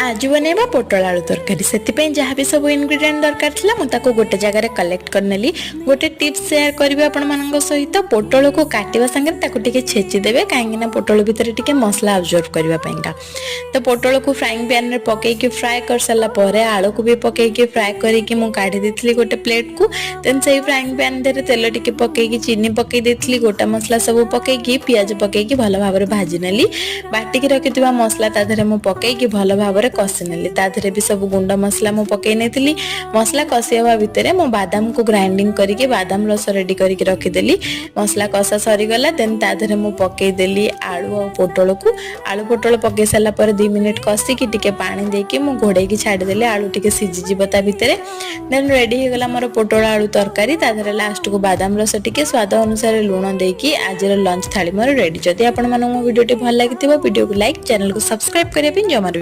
आज बनैबा पोटल आलू तरकारी से जहाँ भी सब इनग्रेडिएंट दरकार थिला मु ताको गोटे जगह रे कलेक्ट करनेली। गोटे टिप्स शेयर करिवे आपण मानक सहित पोटल को काटिबा संगे ताको टिके छेची देबे काहेकि ना पोटल भीतर टिके मसला अब्जॉर्ब करबा पइका। तो पोटल को फ्राइंग पैन रे पके के फ्राई कर सला परे आलू को भी पके के फ्राई करी के मु काढी देथली गोटे प्लेट को। देन सेही फ्राइंग पैन दे तेल टिके पके के चीनी पके देथली गोटा मसला सब पके के पियाज पके के भलो भाबरे भाजी नेली। बाटी के रखितबा मसला ता धरे मु पके के भलो भाबरे कसी नेली। ता धरे भी सब गुंडा मसला मु पके नेथिली। मसला कसिया भितर मु बादाम को ग्राइंडिंग करके बादाम रस रेडी करके रखी देली। मसला कसा सरी गला देन ता धरे मु पके देली आलू और पोटल को। आलू पोटल पके सला पर 2 मिनिट कसी की टिके पानी दे के मु घोड़े की छाडी देली। आलू टिके सिझी जिवो ता भितर देन रेडी हो गला मोर पोटल आलू तरकारी। ता धरे लास्ट को बादाम रस टिके स्वाद अनुसार लूण दे की आज लंच थाली मोर रेडी। जदि आपण मानक वीडियो टी भल लागिथिबो वीडियो को लाइक चैनल को सब्सक्राइब करिया पिन जमार।